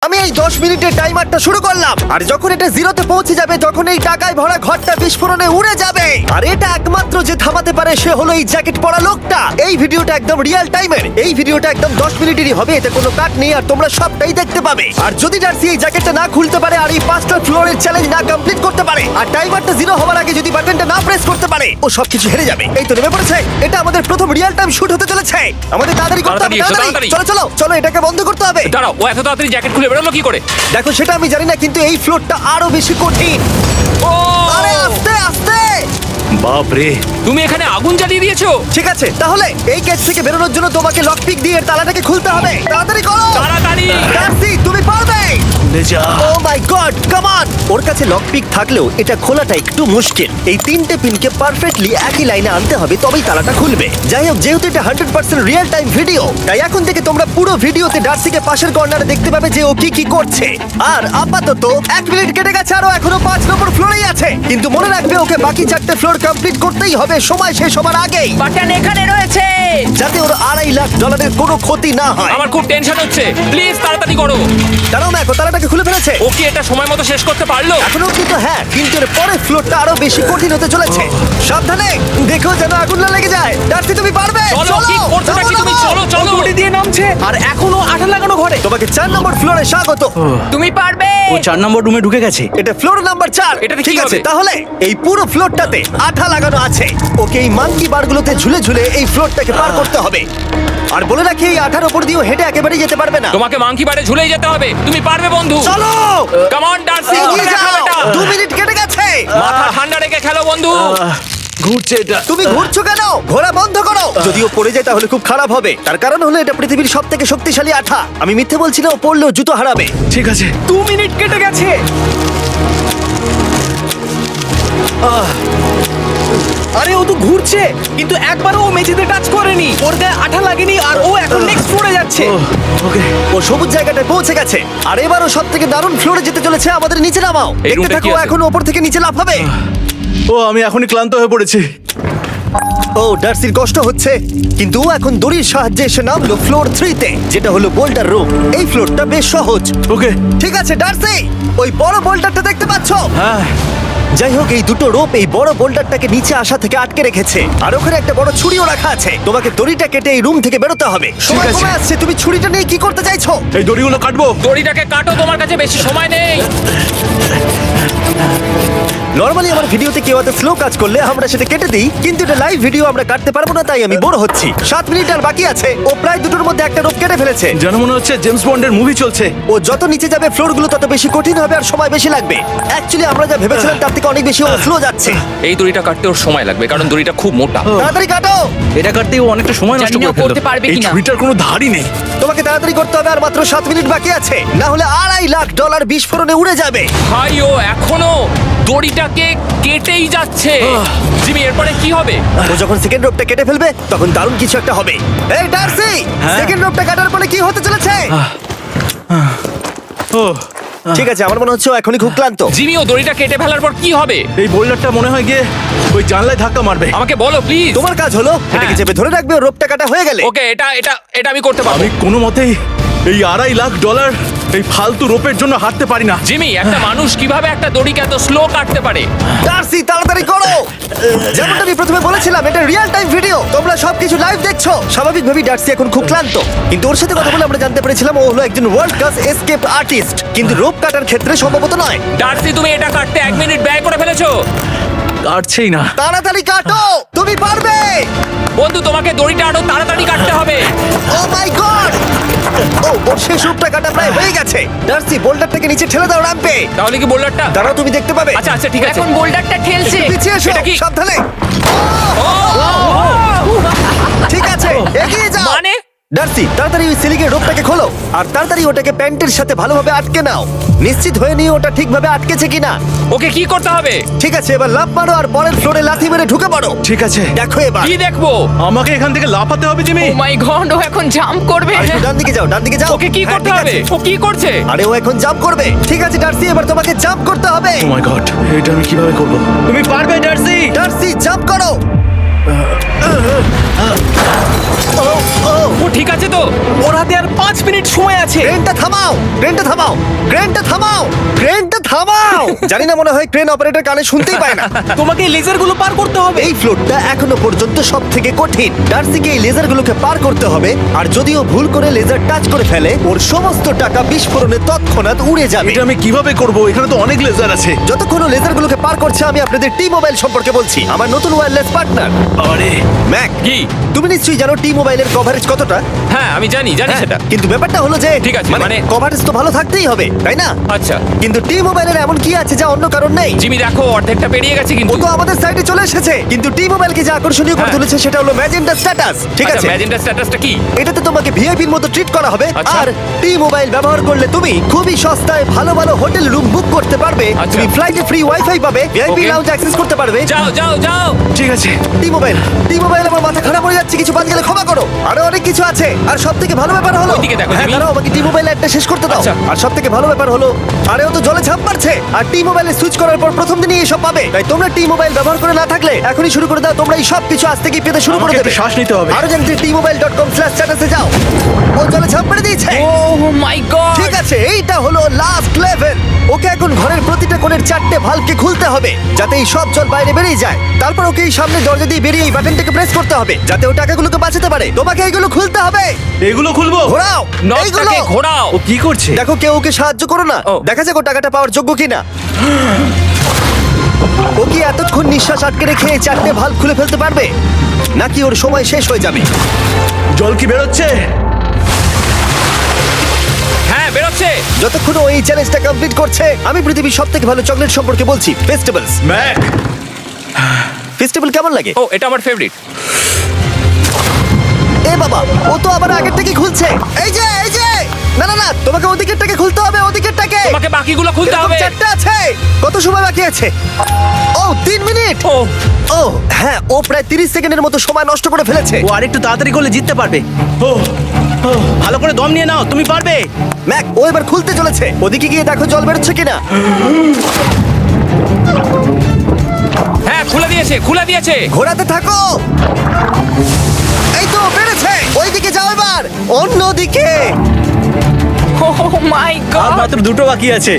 আমি এই 10 মিনিটের টাইমারটা শুরু করলাম, আর যখন এটা জিরোতে পৌঁছে যাবে তখন এই টাকায় ভরা ঘরটা বিস্ফোরণে উড়ে যাবে। আর এটা একমাত্র যে থামাতে পারে সে হলো এই জ্যাকেট পরা লোকটা। এই ভিডিওটা একদম রিয়েল টাইমের, এই ভিডিওটা একদম 10 মিনিটেরই হবে, এতে কোনো কাট নেই আর তোমরা সবটাই দেখতে পাবে। আর যদি ডার্সি এই জ্যাকেটটা না খুলতে পারে আর এই 5টা ফ্লোরের চ্যালেঞ্জ না কমপ্লিট করতে পারে আর টাইমারটা জিরো হওয়ার আগে যদি বাটনটা না প্রেস করতে পারে, ও সবকিছু হেরে যাবে। এই তো নেমে পড়েছে, এটা আমাদের প্রথম রিয়েল টাইম শুট হতে চলেছে। আমাদের তাড়াতাড়ি করতে হবে, তাড়াতাড়ি চলো চলো চলো, এটাকে বন্ধ করতে হবে। দাঁড়াও, ও এত তাড়াতাড়ি জ্যাকেট খুলে বেরোলো কি করে? দেখো সেটা আমি জানি না, কিন্তু এই ফ্লোরটা আরো বেশি কঠিন। ও আরে আস্তে আস্তে। বাপ রে, তুমি এখানে আগুন জ্বালিয়ে দিয়েছো। ঠিক আছে, তাহলে এই কেস থেকে বেরোনোর জন্য তোমাকে লকপিক দিয়ে এর তালাটাকে খুলতে হবে। তাড়াতাড়ি করো তাড়াতাড়ি। ডার্সি, তুমি পারবে। যা ও মাই গড, কাম অন। ওর কাছে লকপিক থাকলেও এটা খোলাটা একটু মুশকিল। এই 3টে পিনকে পারফেক্টলি একই লাইনে আনতে হবে, তবেই তালাটা খুলবে। যাই হোক, যেহেতু এটা 100% রিয়েল টাইম ভিডিও, তাই এখন থেকে তোমরা পুরো ভিডিওতে ডার্সিকে পাশের কর্নারে দেখতে পাবে যে ও কি কি করছে। আর আপাতত 1 মিনিট কেটে গেছে, আরো এখনো 5 নম্বর ফ্লোরেই আছে। কিন্তু মনে রাখবে ওকে বাকি 4টে ফ্লোর কমপ্লিট করতেই হবে সময় শেষ হবার আগেই, বাটন এখানে রয়েছে। যাতে ওর $2.5 লাখ কোনো ক্ষতি না হয়। আমার খুব টেনশন হচ্ছে, প্লিজ তাড়াতাড়ি করো। দাঁড়াও, দেখো তালাটাকে খুলে ফেলেছে। ও কি এটা সময় মতো শেষ করতে পারলো? এখনো কিন্তু হ্যাঁ, কিন্তু এর পরের ফ্লোরটা আরো বেশি কঠিন হতে চলেছে। সাবধানে, দেখো যেন আগুন না লেগে যায়। ডার্সি, তুমি পারবে। চলো, কি করছো নাকি তুমি? চলো চলো। গুটি দিয়ে নামছে আর এখনো আঠা লাগানো ঘরে। তোমাকে 4 নম্বর ফ্লোরে স্বাগত। তুমি পারবে। ও 4 নম্বর রুমে ঢুকে গেছে। এটা ফ্লোর নাম্বার 4। এটাতে ঠিক কি আছে, হবে? তাহলে এই পুরো ফ্লোরটাতে আঠা লাগানো আছে। ওকে এই মাঙ্কি বারগুলোতে ঝুলে ঝুলে এই ফ্লোরটাকে পার করতে হবে। আর বলে রাখি, এই আঠার উপর দিয়েও হেঁটে একেবারে যেতে পারবে না। তোমাকে মাংকি বারে ঝুলেই যেতে হবে। তুমি পারবে বন্ধু। চলো, কাম অন ডার্সি, এগিয়ে দেখো যাও। এটা। 2 মিনিট কেটে গেছে। মাথা ঠান্ডা রেখে খেলো বন্ধু। ঘুরছে এটা। তুমি ঘুরছো কেন? ঘোরা বন্ধ করো। যদিও পড়ে যায় তাহলে খুব খারাপ হবে। তার কারণ হলো এটা পৃথিবীর সবথেকে শক্তিশালী আঠা। আমি মিথ্যে বলছি না, ও পড়লেও জুতো হারাবে। ঠিক আছে। 2 মিনিট কেটে গেছে। আরে ও তো ঘুরছে, কিন্তু একবারও ও মেঝেতে টাচ করেনি। ওর গায়ে আঠা লাগেনি আর ও এখন নেক্সট ফ্লোরে যাচ্ছে। ওকে। ও সবুজ জায়গাটায় পৌঁছে গেছে। আর এবারও সব থেকে দারুণ ফ্লোরে যেতে চলেছে। আমাদের নিচে নামাও। এই দেখতে রুমটা থাকো, কি আছে? এখন ওপর থেকে নিচে লাফাবে। ও আমি এখনই ক্লান্ত হয়ে পড়েছি। ও ডার্সির কষ্ট হচ্ছে, কিন্তু ও এখন দড়ির সাহায্যে এসে নামলো ফ্লোর 3-তে, যেটা হলো বোল্ডার রুম। এই ফ্লোরটা বেশ সহজ। ওকে। ঠিক আছে ডার্সি, ওই বড় বোল্ডারটা দেখতে পাচ্ছো? হ্যাঁ। যাই হোক, এই দুটো রোপ এই বড় বোল্ডারটাকে নিচে আসা থেকে আটকে রেখেছে। আর ওখানে একটা বড় ছুরিও রাখা আছে। তোমাকে দড়িটা কেটে এই রুম থেকে বেরোতে হবে। সময় আছে। কমে আসছে, তুমি ছুরিটা নিয়ে কি করতে চাইছো? এই দড়িগুলো কাটবো। দড়িটাকে কাটো, তোমার কাছে বেশি সময় নেই। নরমালি আমার ভিডিওতে কেউ এত স্লো কাজ করলে আমরা সেটা কেটে দিই, কিন্তু এটা লাইভ ভিডিও, আমরা কাটতে পারবো না, তাই আমি বোর হচ্ছি। 7 মিনিট আর বাকি আছে। ও প্রায় দুটোর মধ্যে একটা রোপ কেটে ফেলেছে। যেন মনে হচ্ছে জেমস বন্ডের মুভি চলছে। ও যত নিচে যাবে ফ্লোরগুলো তত বেশি কঠিন হবে আর সময় বেশি লাগবে। অ্যাকচুয়ালি আমরা যা ভেবেছিলাম তার থেকে অনেক বেশি ও স্লো যাচ্ছে। এই দড়িটা কাটতে ওর সময় লাগবে, কারণ দড়িটা খুব মোটা। তাড়াতাড়ি কাটো। এটা কাটতে ও অনেকটা সময় নষ্ট জানি না করে ও ফেললো। করতে পারবে এই কিনা। ছুরিটার কোনো ধারই নেই। তোমাকে তাড়াতাড়ি করতে হবে, আর মাত্র 7 মিনিট বাকি আছে, না হলে $2.5 লাখ বিস্ফোরণে উড়ে যাবে। ভাই ও এখনো দড়িটাকে কেটেই যাচ্ছে। জিমি, এরপরে কি হবে? ও যখন সেকেন্ড রোপটা কেটে ফেলবে তখন দারুণ কিছু একটা হবে। এই ডার্সি, সেকেন্ড রোপটা কাটার পরে কি হতে চলেছে? ও ঠিক আছে, আমার মনে হচ্ছে ও এখনই খুব ক্লান্ত। জিমি, ও দড়িটা কেটে ফেলার পর কি হবে? এই বোল্ডারটা মনে হয় গিয়ে ওই জানলায় ধাক্কা মারবে। আমাকে বলো প্লিজ। তোমার কাজ হলো এটাকে চেপে ধরে রাখবে, ও রোপটা কাটা হয়ে গেলে। ওকে, এটা এটা এটা আমি করতে পারবো। আমি কোনো মতেই এই $2.5 লাখ এই ফালতু রোপের জন্য হাঁটতে পারি না। জিমি, একটা মানুষ কিভাবে একটা দড়িকে এত স্লো কাটতে পারে? ডার্সি, তাড়াতাড়ি করো। যেমনটা আমি প্রথমে বলেছিলাম, এটা রিয়েল টাইম ভিডিও, তোমরা সবকিছু লাইভ দেখছো। স্বাভাবিকভাবেই ডার্সি এখন খুব ক্লান্ত, কিন্তু ওর সাথে কথা বলে আমরা জানতে পেরেছিলাম ও হলো একজন ওয়ার্ল্ড ক্লাস এসকেপ আর্টিস্ট, কিন্তু রোপ কাটার ক্ষেত্রে সম্ভবত নয়। ডার্সি, তুমি এটা কাটতে 1 মিনিট ব্যয় করে ফেলেছো। কাটছেই না। তাড়াতাড়ি কাটো, তুমি পারবে। বন্ধু, তোমাকে দড়িটা আরো তাড়াতাড়ি কাটতে হবে। ও মাই গড! ও, ওর শেষ রূপটা কাটা প্রায় হয়ে গেছে। ডার্সি, বোল্ডারটাকে নিচে ঠেলে দাও রাম্পে। তাহলে কি বোল্ডারটা? দাঁড়াও, তুমি দেখতে পাবে। আচ্ছা আচ্ছা, ঠিক আছে। এখন বোল্ডারটা ঠেলছে। পিছিয়ে এসো, এটা কি? সাবধানে। ঠিক আছে, এগিয়ে যাও। মানে? ডার্সি, তাড়াতাড়ি ওই সিলিংয়ের রোপটাকে খোলো আর তাড়াতাড়ি ওটাকে প্যান্টের সাথে ভালোভাবে আটকে নাও। নিশ্চিত হয়ে নিও ওটা ঠিকভাবে আটকেছে কিনা। ওকে কি করতে হবে? ঠিক আছে, এবার লাফ মারো আর পরের ফ্লোরে লাথি মেরে ঢুকে পড়ো। ঠিক আছে। দেখো এবার। কি দেখবো? আমাকে এখান থেকে লাফাতে হবে জিমি। ও মাই গড, ও এখন জাম্প করবে। আর একটু ডান দিকে যাও, ডান দিকে যাও। ওকে কি হ্যাঁ, করতে ঠিক হবে? আছে। ও কি করছে? আরে ও এখন জাম্প করবে। ঠিক আছে ডার্সি, এবার তোমাকে জাম্প করতে হবে। ও মাই গড, এটা আমি কিভাবে করব? তুমি পারবে ডার্সি। ডার্সি, জাম্প করো। ও ঠিক আছে তো? ওর হাতে আর 5 মিনিট সময় আছে। ক্রেনটা থামাও, ক্রেনটা থামাও, ক্রেনটা থামাও, ক্রেনটা থামাও। জানি না, মনে হয় ক্রেন অপারেটর কানে শুনতেই পায় না। তোমাকে এই লেজারগুলো পার করতে হবে। এই ফ্লোরটা এখনো পর্যন্ত সব থেকে কঠিন। ডার্সিকে এই লেজারগুলোকে পার করতে হবে, আর যদিও ভুল করে লেজার টাচ করে ফেলে, ওর সমস্ত টাকা বিস্ফোরণে তৎক্ষণাৎ উড়ে যাবে। এটা আমি কিভাবে করব? এখানে তো অনেক লেজার আছে। যতক্ষণ ও লেজারগুলোকে পার করছে, আমি আপনাদের টি মোবাইল সম্পর্কে বলছি, আমার নতুন ওয়্যারলেস পার্টনার। আরে ম্যাক, কি? তুমি নিশ্চয়ই জানো টি মোবাইলের কভারেজ কতটা? হ্যাঁ আমি জানি সেটা। কিন্তু ব্যাপারটা হলো যে ঠিক আছে, মানে কভারেজ তো ভালো থাকতেই হবে, তাই না? আচ্ছা কিন্তু টি মোবাইলের এমন কি আছে যা অন্য কারণ নেই? জিমি দেখো অর্ধেকটা পেরিয়ে গেছে ও কিন্তু। তো আমাদের সাইডে চলে এসেছে, কিন্তু টি মোবাইলকে যে আকর্ষণীয় করে হ্যাঁ। তুলেছে সেটা হলো ম্যাজেন্টা স্ট্যাটাস। ঠিক আছে, ম্যাজেন্টা স্ট্যাটাসটা কি? এটাতে তোমাকে ভিআইপির মতো ট্রিট করা হবে। আচ্ছা। আর টি মোবাইল ব্যবহার করলে তুমি খুবই সস্তায় ভালো ভালো হোটেল রুম বুক করতে পারবে। আচ্ছা। তুমি ফ্লাইটে ফ্রি ওয়াইফাই পাবে, ভিআইপি Okay. লাউঞ্জ অ্যাক্সেস করতে পারবে। যাও যাও যাও। ঠিক আছে। টি মোবাইল আমার মাথা খারাপ হয়ে যাচ্ছে, কিছু বাদ গেলে ক্ষমা করো। আরো অনেক কিছু আছে, আর সবথেকে ভালো ব্যাপার হলো, ওইদিকে দেখো, হ্যাঁ জিমি। দাঁড়াও, আমাকে টি মোবাইল একটা শেষ করতে দাও। আচ্ছা। আর সবথেকে ভালো ব্যাপার হলো, আরে ও তো জলে ঝাঁপ মারছে, আর টি মোবাইলে সুইচ করার পর প্রথম দিনই এসব পাবে। তাই তোমরা টি মোবাইল ব্যবহার করে না থাকলে এখনই শুরু করে দাও। তোমরা এই সব কিছু আজ থেকেই পেতে শুরু করে আমাকে দেবে। একটু শ্বাস নিতে হবে। আরো জানতে tmobile.com/status এ যাও। ও জলে ঝাঁপ মেরে দিয়েছে। ও মাই গড। ঠিক আছে, এইটা হলো লাস্ট লেভেল। ওকে এখন ঘরের প্রতিটা কোণের 4টে ভালভকে খুলতে হবে, যাতে এই সব জল বাইরে বেরিয়ে যায়। তারপর ওকে এই সামনে দরজা দিয়ে বেরিয়ে এই বাটনটাকে প্রেস করতে হবে, যাতে ও টাকাগুলোকে বাঁচাতে পারে। তোমাকে এইগুলো খুলতে হবে। এগুলো খুলবো? ঘোরাও এইগুলো। নটটাকে ঘোরাও। ও কি করছে? দেখো কেউ ওকে সাহায্য করো না, ও। দেখা যাক ও টাকাটা পাওয়ার যোগ্য কিনা। ও কি এতক্ষণ নিঃশ্বাস আটকে রেখে এই 4টে ভালভ খুলে ফেলতে পারবে, নাকি ওর সময় শেষ হয়ে যাবে? জল কি বেরোচ্ছে? হ্যাঁ বেরোচ্ছে। যতক্ষণ ও এই চ্যালেঞ্জটা কমপ্লিট করছে, আমি পৃথিবীর সবথেকে ভালো চকলেট সম্পর্কে বলছি, ফেস্টিভ্যালস। ম্যাক, ফেস্টিভ্যাল কেমন লাগে? ও এটা আমার ফেভারিট। এ বাবা, ও তো আবার আগের থেকে খুলছে। এই যে না না না, তোমাকে ওদিকেরটাকে খুলতে হবে, ওদিকেরটাকে। তোমাকে বাকিগুলো খুলতে এরকম হবে। 4টে আছে। কত সময় বাকি আছে? ও 3 মিনিট। ও ও হ্যাঁ, ও প্রায় 30 সেকেন্ডের মতো সময় নষ্ট করে ফেলেছে। ও আরেকটু তাড়াতাড়ি করলে জিততে পারবে। ও ভালো করে দম নিয়ে নাও, তুমি পারবে। ম্যাক, ও এবার খুলতে চলেছে। ওদিকে গিয়ে দেখো জল বেরোচ্ছে কিনা। হ্যাঁ খুলে দিয়েছে। ঘোরাতে থাকো। এই তো বেড়েছে। ওইদিকে যাও এবার, অন্যদিকে। ও মাই আর গড। মাত্র 2টো বাকি আছে।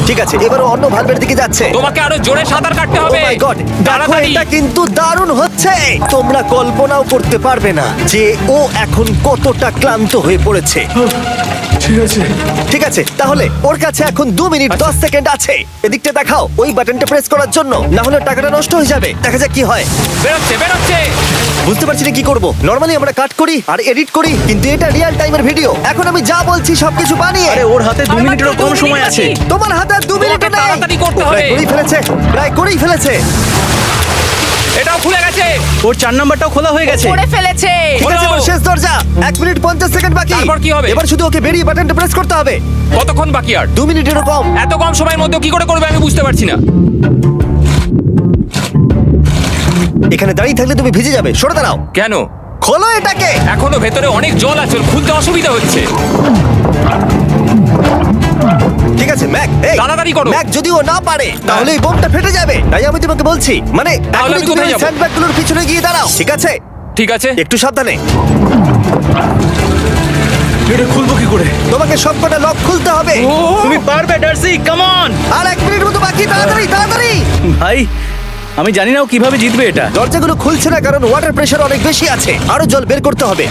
ঠিক আছে, এবার ও অন্য ভালভের দিকে যাচ্ছে। তোমাকে আরো জোরে সাঁতার কাটতে Oh হবে। my God! দেখো, তাড়াতাড়ি। এটা কিন্তু দারুণ হচ্ছে। তোমরা কল্পনাও করতে পারবে না যে ও এখন কতটা ক্লান্ত হয়ে পড়েছে। ঠিক আছে। ঠিক আছে, তাহলে ওর কাছে এখন 2 মিনিট 10 সেকেন্ড আছে। এদিকটা দেখাও, ওই বাটনটা প্রেস করার জন্য, না হলে টাকাটা নষ্ট হয়ে যাবে। দেখা যাক কি হয়। বেরোচ্ছে। বুঝতে পারছি না কি করব। নরমালি আমরা কাট করি আর এডিট করি, কিন্তু এটা রিয়েল টাইমের ভিডিও। এখন আমি যা বলছি সবকিছু বানিয়ে। আরে ওর হাতে 2 আর মিনিটেরও মাত্র কম 2 সময় মিনিট আছে। বাকি। তোমার হাতে আর 2 মিনিট তোমাকে তাড়াতাড়ি করতে হবে। প্রায় করেই ফেলেছে। এটাও খুলে গেছে। ওর 4 নাম্বারটাও খোলা হয়ে গেছে। করে ফেলেছে। ঠিক আছে, এবার শেষ দরজা। 1 মিনিট 50 সেকেন্ড বাকি। তারপর কি হবে? এবার শুধু ওকে বেরিয়ে বাটনটা প্রেস করতে হবে। কতক্ষণ বাকি আর? 2 মিনিটেরও কম। এত কম সময়ের মধ্যে কি করে করবে আমি বুঝতে পারছি না। এখানে দাঁড়িয়ে থাকলে তুমি ভিজে যাবে, সরে দাঁড়াও। কেন? খোলো এটাকে। এখনো ভেতরে অনেক জল আছে, ওর খুলতে অসুবিধা হচ্ছে। ঠিক আছে ম্যাক, এই তাড়াতাড়ি করো। ম্যাক, যদি ও না পারে তাহলে এই বোমটা ফেটে যাবে। তাই আমি তোমাকে বলছি, মানে তাহলে এখনই আমি তুমি কোথায় ওই যাবো? স্যান্ডব্যাগগুলোর পিছনে গিয়ে দাঁড়াও। ঠিক আছে, ঠিক আছে। একটু সাবধানে। এটা খুলবো কি করে? তোমাকে সবকটা লক খুলতে হবে। তুমি পারবে ডার্সি, কাম অন। আর 1 মিনিট মতো বাকি, তাড়াতাড়ি। ভাই আমি জানি না ও কিভাবে জিতবে এটা। দরজাগুলো খুলছে না কারণ ওয়াটার প্রেশার অনেক বেশি আছে। আরো জল বের করতে হবে।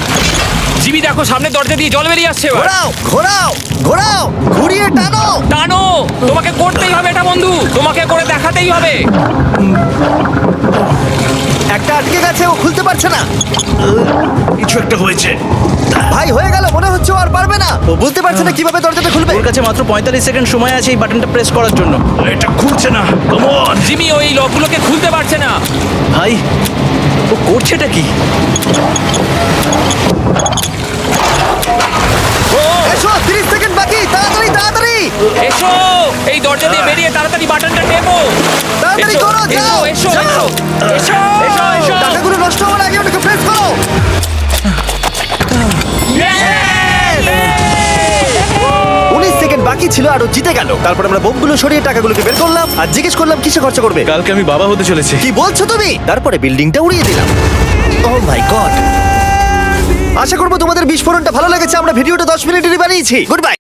জিমি দেখো সামনে দরজা দিয়ে জল বেরিয়ে আসছে এবার। ঘোরাও, ঘুরিয়ে টানো। টানো। তোমাকে করতেই হবে এটা বন্ধু, তোমাকে করে দেখাতেই হবে। একটা আটকে গেছে, ও খুলতে পারছে না। কিছু একটা হয়েছে। ভাই হয়ে গেল, মনে হচ্ছে ও আর পারবে না। ও বুঝতে পারছে না কিভাবে দরজাটা খুলবে। ওর কাছে মাত্র 45 সেকেন্ড সময় আছে এই বাটনটা প্রেস করার জন্য। এটা খুলছে না। Come on. জিমি ওই লকগুলোকে খুলতে পারছে না। ভাই ও করছেটা কি? ও এসো, 30 সেকেন্ড বাকি, তাড়াতাড়ি। এসো, এই দরজা দিয়ে বেরিয়ে তাড়াতাড়ি বাটনটা টেপো। তাড়াতাড়ি এসো, করো, যাও, এসো, যাও। এসো, এসো, এসো। টাকাগুলো নষ্ট হওয়ার আগে ওটাকে প্রেস করো। 19 সেকেন্ড বাকি বাকি ছিল আর ও জিতে গেল। তারপর আমরা বোমগুলো সরিয়ে টাকাগুলোকে বের করলাম আর জিজ্ঞেস করলাম কিসে খরচ করবে। কালকে আমি বাবা হতে চলেছি। কি বলছো তুমি? তারপরে বিল্ডিংটা উড়িয়ে দিলাম। ও মাই গড। আশা করবো তোমাদের বিস্ফোরণটা ভালো লেগেছে। আমরা ভিডিওটা 10 মিনিটেরই বানিয়েছি। Good bye.